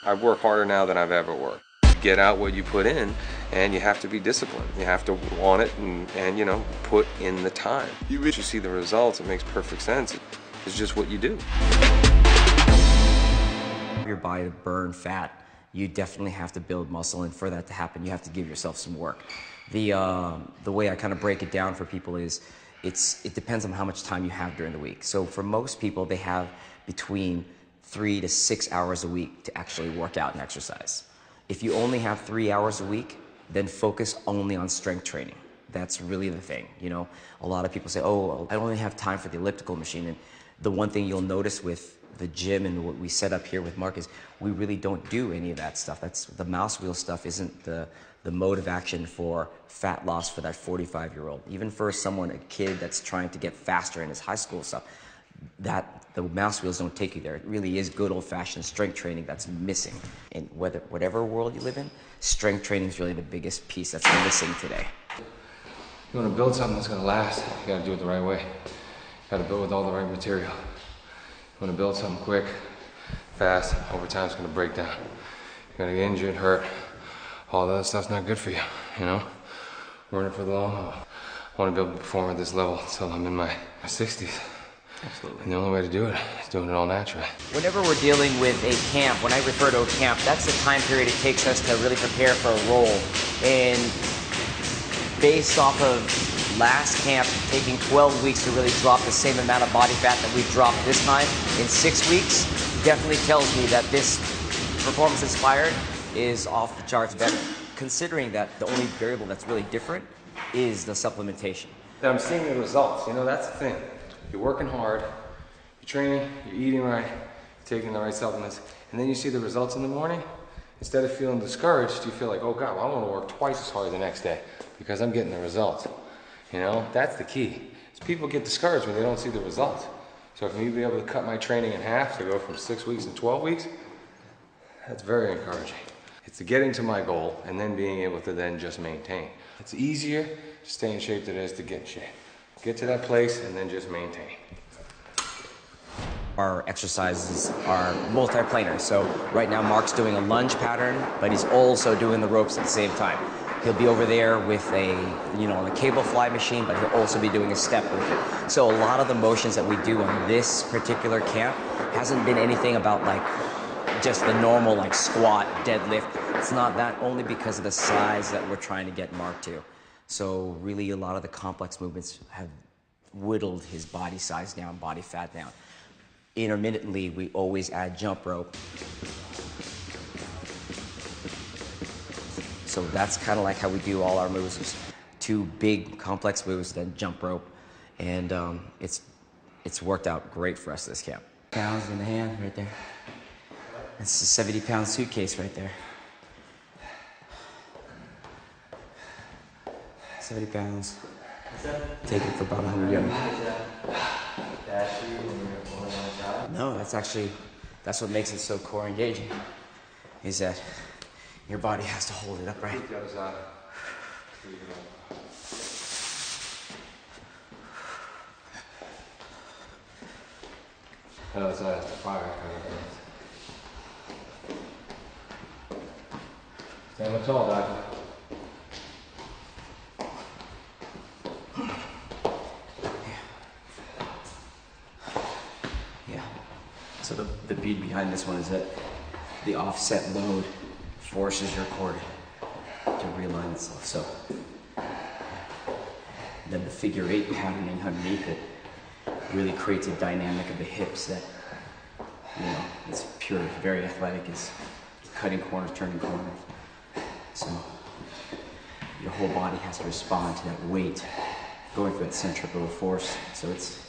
I work harder now than I've ever worked. Get out what you put in, and you have to be disciplined. You have to want it and you know, put in the time. You see the results, it makes perfect sense. It's just what you do. Your body to burn fat, you definitely have to build muscle, and for that to happen, you have to give yourself some work. The way I kind of break it down for people is, it depends on how much time you have during the week. So for most people, they have between 3 to 6 hours a week to actually work out and exercise. If you only have 3 hours a week, then focus only on strength training. That's really the thing. You know, a lot of people say, oh, I only have time for the elliptical machine. And the one thing you'll notice with the gym and what we set up here with Mark is we really don't do any of that stuff. That's the mouse wheel stuff isn't the mode of action for fat loss for that 45-year-old. Even for a kid that's trying to get faster in his high school stuff, the mouse wheels don't take you there. It really is good old-fashioned strength training that's missing. In whatever world you live in, strength training is really the biggest piece that's missing today. You want to build something that's going to last, you got to do it the right way. You got to build with all the right material. You want to build something quick, fast, over time it's going to break down. You're going to get injured, hurt. All that stuff's not good for you, you know? We're in it for the long haul. I want to be able to perform at this level until I'm in my 60s. Absolutely. And the only way to do it is doing it all naturally. Whenever we're dealing with a camp, when I refer to a camp, that's the time period it takes us to really prepare for a role. And based off of last camp taking 12 weeks to really drop the same amount of body fat that we've dropped this time in 6 weeks, definitely tells me that this Performance Inspired is off the charts better. Considering that the only variable that's really different is the supplementation. I'm seeing the results, you know, that's the thing. You're working hard, you're training, you're eating right, you're taking the right supplements, and then you see the results in the morning. Instead of feeling discouraged, you feel like, oh God, well, I want to work twice as hard the next day because I'm getting the results. You know, that's the key. Is people get discouraged when they don't see the results. So for me to be able to cut my training in half to go from 6 weeks to 12 weeks, that's very encouraging. It's getting to my goal and then being able to then just maintain. It's easier to stay in shape than it is to get in shape. Get to that place and then just maintain. Our exercises are multi-planar. So right now Mark's doing a lunge pattern, but he's also doing the ropes at the same time. He'll be over there with on a cable fly machine, but he'll also be doing a step with it. So a lot of the motions that we do on this particular camp hasn't been anything about like just the normal like squat, deadlift. It's not that, only because of the size that we're trying to get Mark to. So really a lot of the complex movements have whittled his body size down, body fat down. Intermittently, we always add jump rope. So that's kind of like how we do all our moves. There's 2 big complex moves, then jump rope. And it's worked out great for us this camp. Pounds in the hand right there. That's a 70-pound suitcase right there. 70 pounds. Take it for about 100 yards. No, that's what makes it so core engaging, is that your body has to hold it upright. That's a fire kind of thing. Stand up tall, doctor. So the beauty behind this one is that the offset load forces your core to realign itself. So then the figure 8 patterning underneath it really creates a dynamic of the hips that, it's pure, very athletic. It's cutting corners, turning corners. So your whole body has to respond to that weight going through that centripetal force. So it's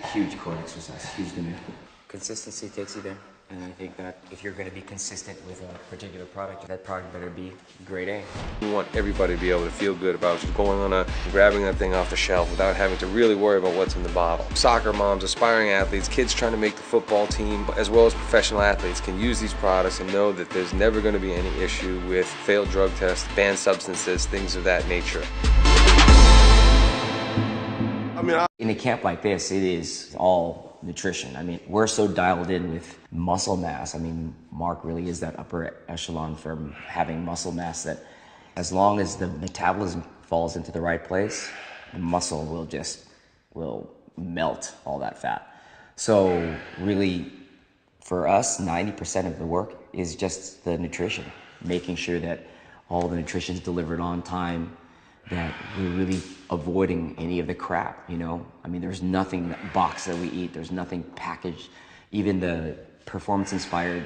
a huge core exercise, huge demand. Consistency takes you there. And I think that if you're going to be consistent with a particular product, that product better be grade A. We want everybody to be able to feel good about just going on grabbing that thing off the shelf without having to really worry about what's in the bottle. Soccer moms, aspiring athletes, kids trying to make the football team, as well as professional athletes can use these products and know that there's never going to be any issue with failed drug tests, banned substances, things of that nature. In a camp like this, it is all nutrition. I mean, we're so dialed in with muscle mass. I mean, Mark really is that upper echelon from having muscle mass that as long as the metabolism falls into the right place, the muscle will melt all that fat. So really, for us, 90% of the work is just the nutrition, making sure that all the nutrition is delivered on time, that we're really avoiding any of the crap, you know? I mean, there's nothing boxed that we eat, there's nothing packaged. Even the performance-inspired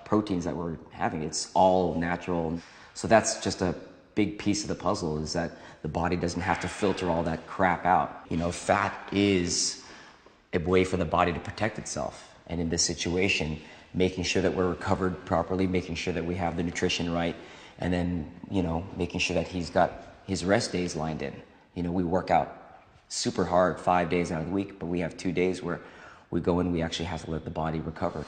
proteins that we're having, it's all natural. So that's just a big piece of the puzzle, is that the body doesn't have to filter all that crap out. You know, fat is a way for the body to protect itself. And in this situation, making sure that we're recovered properly, making sure that we have the nutrition right, and then, you know, making sure that he's got his rest days lined in. You know, we work out super hard 5 days out of the week, but we have 2 days where we go in, we actually have to let the body recover.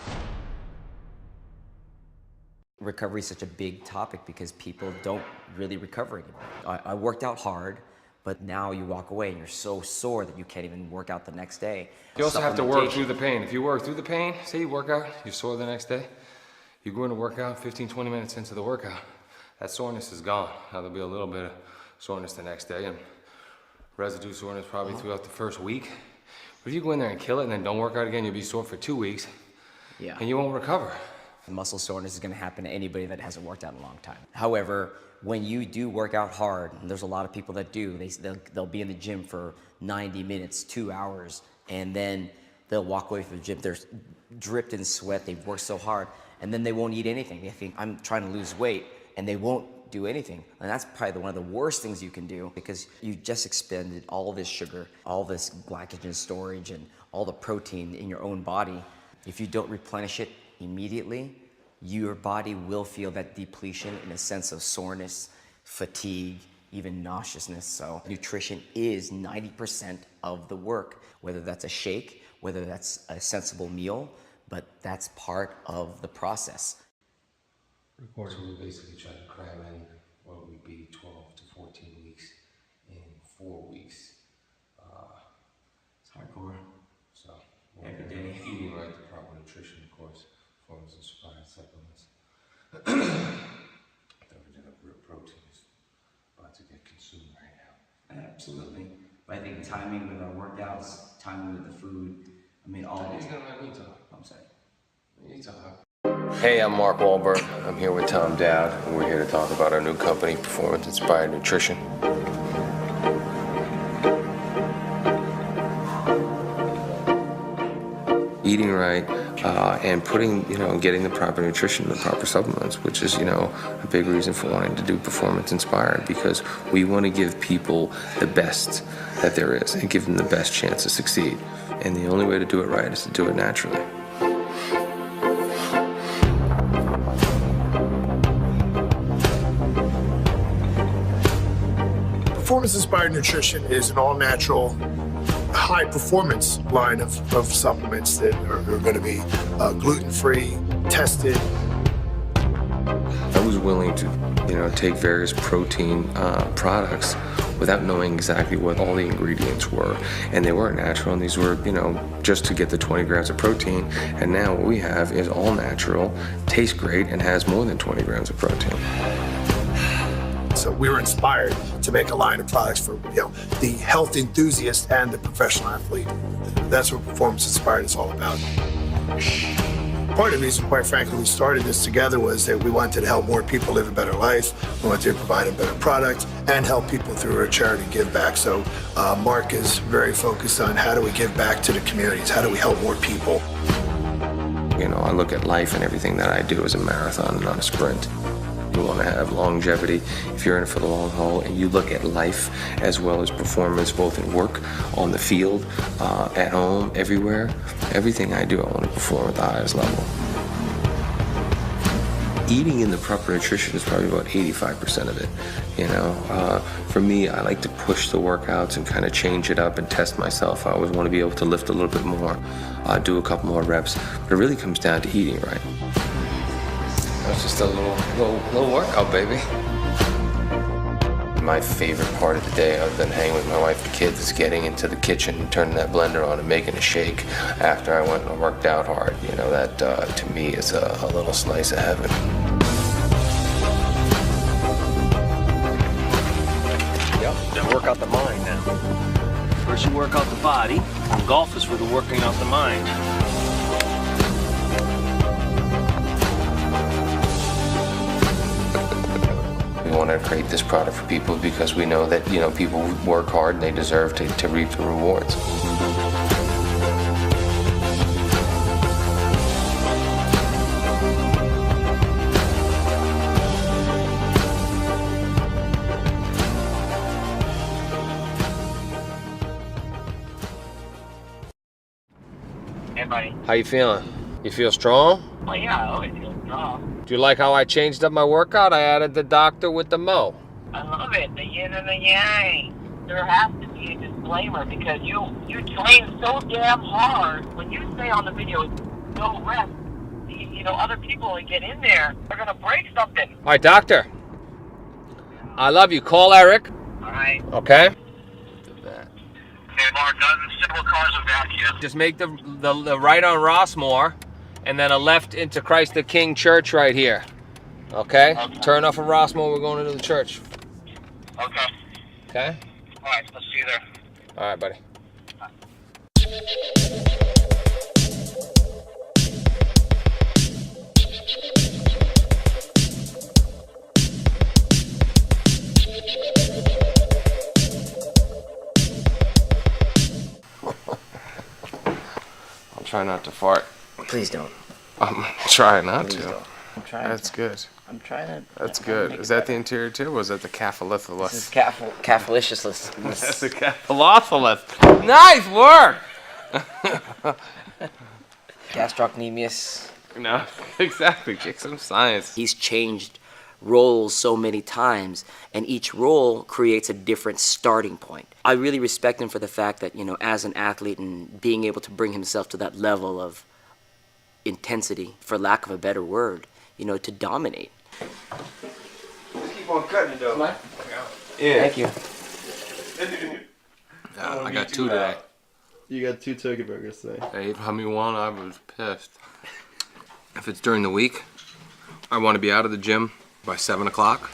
Recovery is such a big topic because people don't really recover anymore. I worked out hard, but now you walk away and you're so sore that you can't even work out the next day. You also have to work through the pain. If you work through the pain, say you work out, you're sore the next day, you go into workout 15, 20 minutes into the workout, that soreness is gone. Now there'll be a little bit of soreness the next day and residue soreness probably throughout the first week. But if you go in there and kill it and then don't work out again, you'll be sore for 2 weeks, and you won't recover. Muscle soreness is going to happen to anybody that hasn't worked out in a long time. However, when you do work out hard, and there's a lot of people that do, they'll be in the gym for 90 minutes, 2 hours, and then they'll walk away from the gym. They're dripped in sweat. They've worked so hard, and then they won't eat anything. They think, I'm trying to lose weight, and they won't do anything. And that's probably one of the worst things you can do, because you just expended all this sugar, all this glycogen storage, and all the protein in your own body. If you don't replenish it immediately, your body will feel that depletion in a sense of soreness, fatigue, even nauseousness. So nutrition is 90% of the work, whether that's a shake, whether that's a sensible meal, but that's part of the process. So we basically try to cram in what would be 12 to 14 weeks in 4 weeks. It's hardcore. So every day. Eating right, the proper nutrition, of course, performance-inspired supplements. Don't forget that real protein is about to get consumed right now. Absolutely. But I think timing with our workouts, timing with the food, I mean, all of it. I'm sorry. You talk. Hey, I'm Mark Wahlberg. I'm here with Tom Dowd, and we're here to talk about our new company, Performance Inspired Nutrition. Eating right and putting, getting the proper nutrition, the proper supplements, which is, a big reason for wanting to do Performance Inspired, because we want to give people the best that there is and give them the best chance to succeed. And the only way to do it right is to do it naturally. Performance-inspired nutrition is an all-natural, high-performance line of supplements that are going to be gluten-free, tested. I was willing to, take various protein products without knowing exactly what all the ingredients were. And they weren't natural, and these were, just to get the 20 grams of protein. And now what we have is all natural, tastes great, and has more than 20 grams of protein. So we were inspired to make a line of products for the health enthusiast and the professional athlete. That's what Performance Inspired is all about. Part of the reason, quite frankly, we started this together was that we wanted to help more people live a better life. We wanted to provide a better product and help people through our charity give back. So Mark is very focused on how do we give back to the communities? How do we help more people? I look at life and everything that I do as a marathon and not a sprint. You want to have longevity if you're in it for the long haul, and you look at life as well as performance, both in work, on the field, at home, everywhere. Everything I do, I want to perform at the highest level. Eating in the proper nutrition is probably about 85% of it. For me, I like to push the workouts and kind of change it up and test myself. I always want to be able to lift a little bit more, do a couple more reps, but it really comes down to eating right. It's just a little workout, baby. My favorite part of the day, other than hanging with my wife, kid is getting into the kitchen and turning that blender on and making a shake after I went and worked out hard. You know, that to me is a little slice of heaven. Yep, then work out the mind now. First you work out the body, and golf is for the working out the mind. We want to create this product for people because we know that, you know, people work hard and they deserve to reap the rewards. Hey, buddy. How you feeling? You feel strong? Well, yeah, I always feel strong. Do you like how I changed up my workout? I added the doctor with the mo. I love it, the yin and the yang. There has to be a disclaimer because you train so damn hard. When you say on the video, no rest, you know, other people that get in there are going to break something. All right, doctor. I love you. Call Eric. All right. Okay? Hey, Mark, several cars are back here. Just make the right on Rossmore and then a left into Christ the King Church right here. Okay? Turn off of Rossmore. We're going into the church. Okay. Okay? All right, let's see you there. All right, buddy. I'll try not to fart. Please don't. I'm trying not Please to. don't. I'm trying. That's good. I'm trying to. That's I'm trying to good. make Is it that better. the interior too, or was that the capitolithilus? This is cafeliciousness. That's the capitolithilus. Nice work! Gastrocnemius. No, exactly. Kick some science. He's changed roles so many times, and each role creates a different starting point. I really respect him for the fact that, you know, as an athlete and being able to bring himself to that level of intensity, for lack of a better word, you know, to dominate. Keep on cutting it though. Yeah. Thank you. I got two today. You got 2 turkey burgers today. They brought me one. I was pissed. If it's during the week, I want to be out of the gym by 7 o'clock.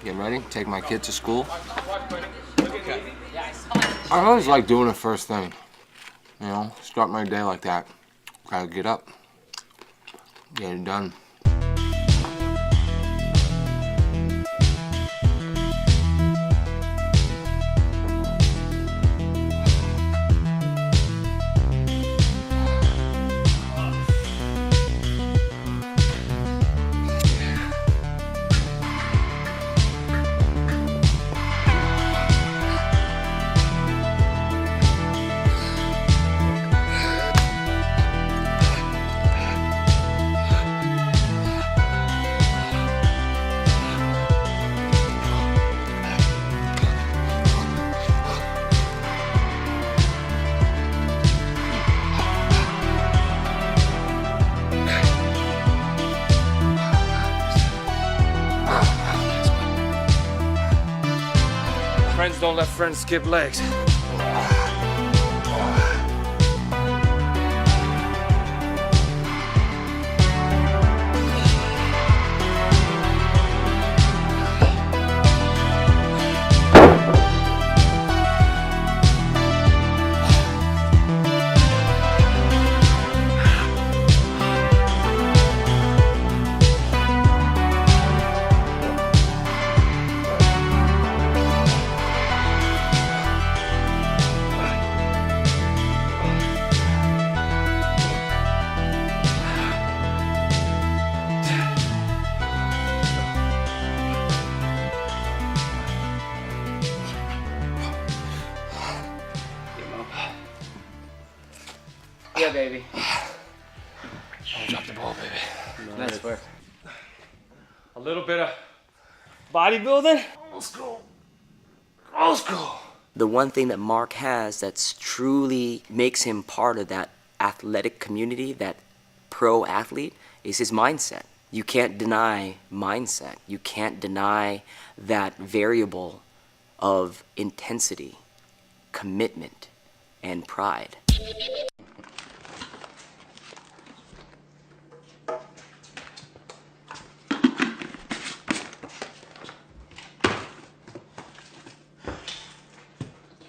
Getting ready, take my kid to school. I always like doing it first thing. You know, start my day like that. Gotta get up, get it done. Friends don't let friends skip legs. Yeah, baby. Drop the ball, baby. Nice work. A little bit of bodybuilding. Old school. Old school. The one thing that Mark has that's truly makes him part of that athletic community, that pro athlete, is his mindset. You can't deny mindset. You can't deny that variable of intensity commitment and pride.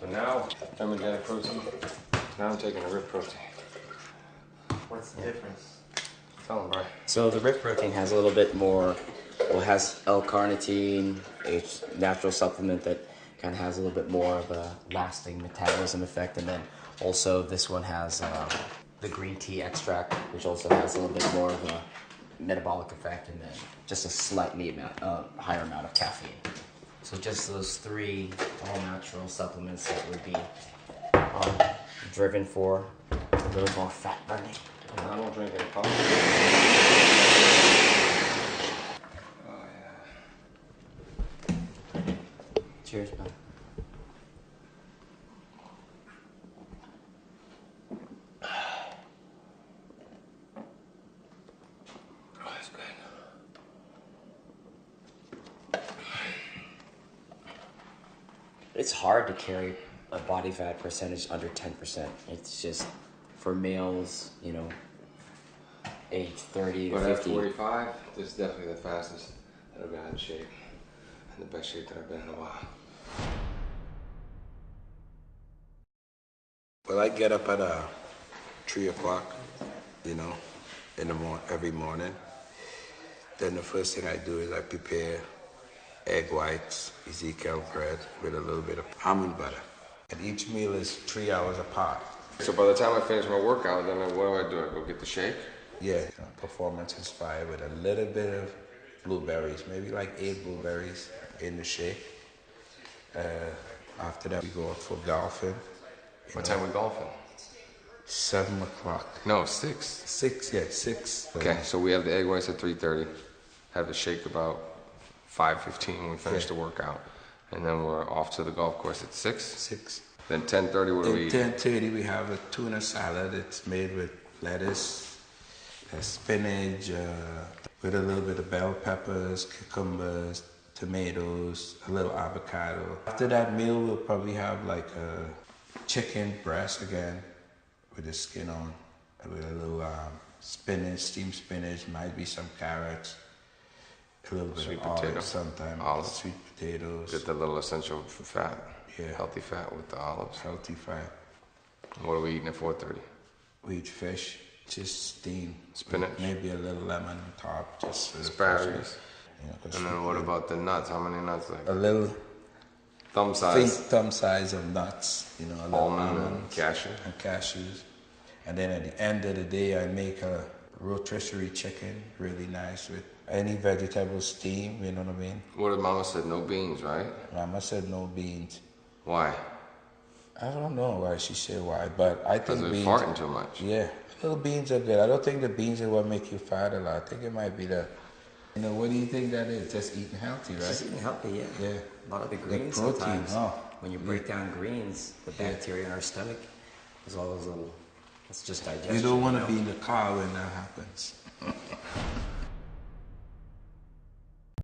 So now, thermogenic protein. Now I'm taking a rib protein. What's the difference? Tell them, bro. So the rib protein has a little bit more, well, it has L-carnitine, a natural supplement that kind of has a little bit more of a lasting metabolism effect, and then also this one has the green tea extract, which also has a little bit more of a metabolic effect, and then just a slightly higher amount of caffeine. So just those three all-natural supplements that would be driven for a little more fat burning. I don't drink any coffee. Oh, yeah. Cheers, man. Oh, that's good. It's hard to carry a body fat percentage under 10%. It's just for males, you know, age 30 to But at 50. 45, this is definitely the fastest that I've been in shape. And the best shape that I've been in a while. Well, I get up at 3 o'clock, you know, every morning. Then the first thing I do is I prepare egg whites, Ezekiel bread with a little bit of almond butter. And each meal is 3 hours apart. So by the time I finish my workout, then what do? I go get the shake? Yeah, performance inspired with a little bit of blueberries, maybe like 8 blueberries in the shake. After that, we go out for golfing. What time we golfing? 7 o'clock. No, 6. 6, yeah, 6. Okay, so we have the egg whites at 3:30. Have the shake about 5:15 when we finish the workout. And then we're off to the golf course at 6. 6. Then 10:30, what do we At eat? 10:30, we have a tuna salad. It's made with lettuce, spinach, with a little bit of bell peppers, cucumbers, tomatoes, a little avocado. After that meal, we'll probably have like a chicken breast again with the skin on, with a little spinach, steamed spinach, might be some carrots, a little bit Sweet of olives potato. sometimes, Olives. sweet potatoes, Get the little essential fat. Yeah. Healthy fat with the olives. healthy fat. What are we eating at 4:30? We eat fish, just steamed. Spinach. Maybe a little lemon on top, just for the Asparagus. freshness. You know, 'cause And then what about the nuts? How many nuts? Like a little thumb think size? thumb size of nuts, you know, a little Almond and almonds cashew. and cashews. And then at the end of the day, I make a rotisserie chicken, really nice with any vegetable steam, you know what I mean? What did Mama said? No beans, right? Mama said no beans. Why? I don't know why she said why, but I Because think we're beans. farting too much. Yeah, little beans are good. I don't think the beans are what make you fat a lot. I think it might be the, you know, what do you think that is? Just eating healthy, right? Just eating healthy, yeah. Yeah. A lot of the greens protein, sometimes. huh? When you break down greens, the bacteria in our stomach, there's all those little, it's just digestion. You don't want to know? be in the car when that happens.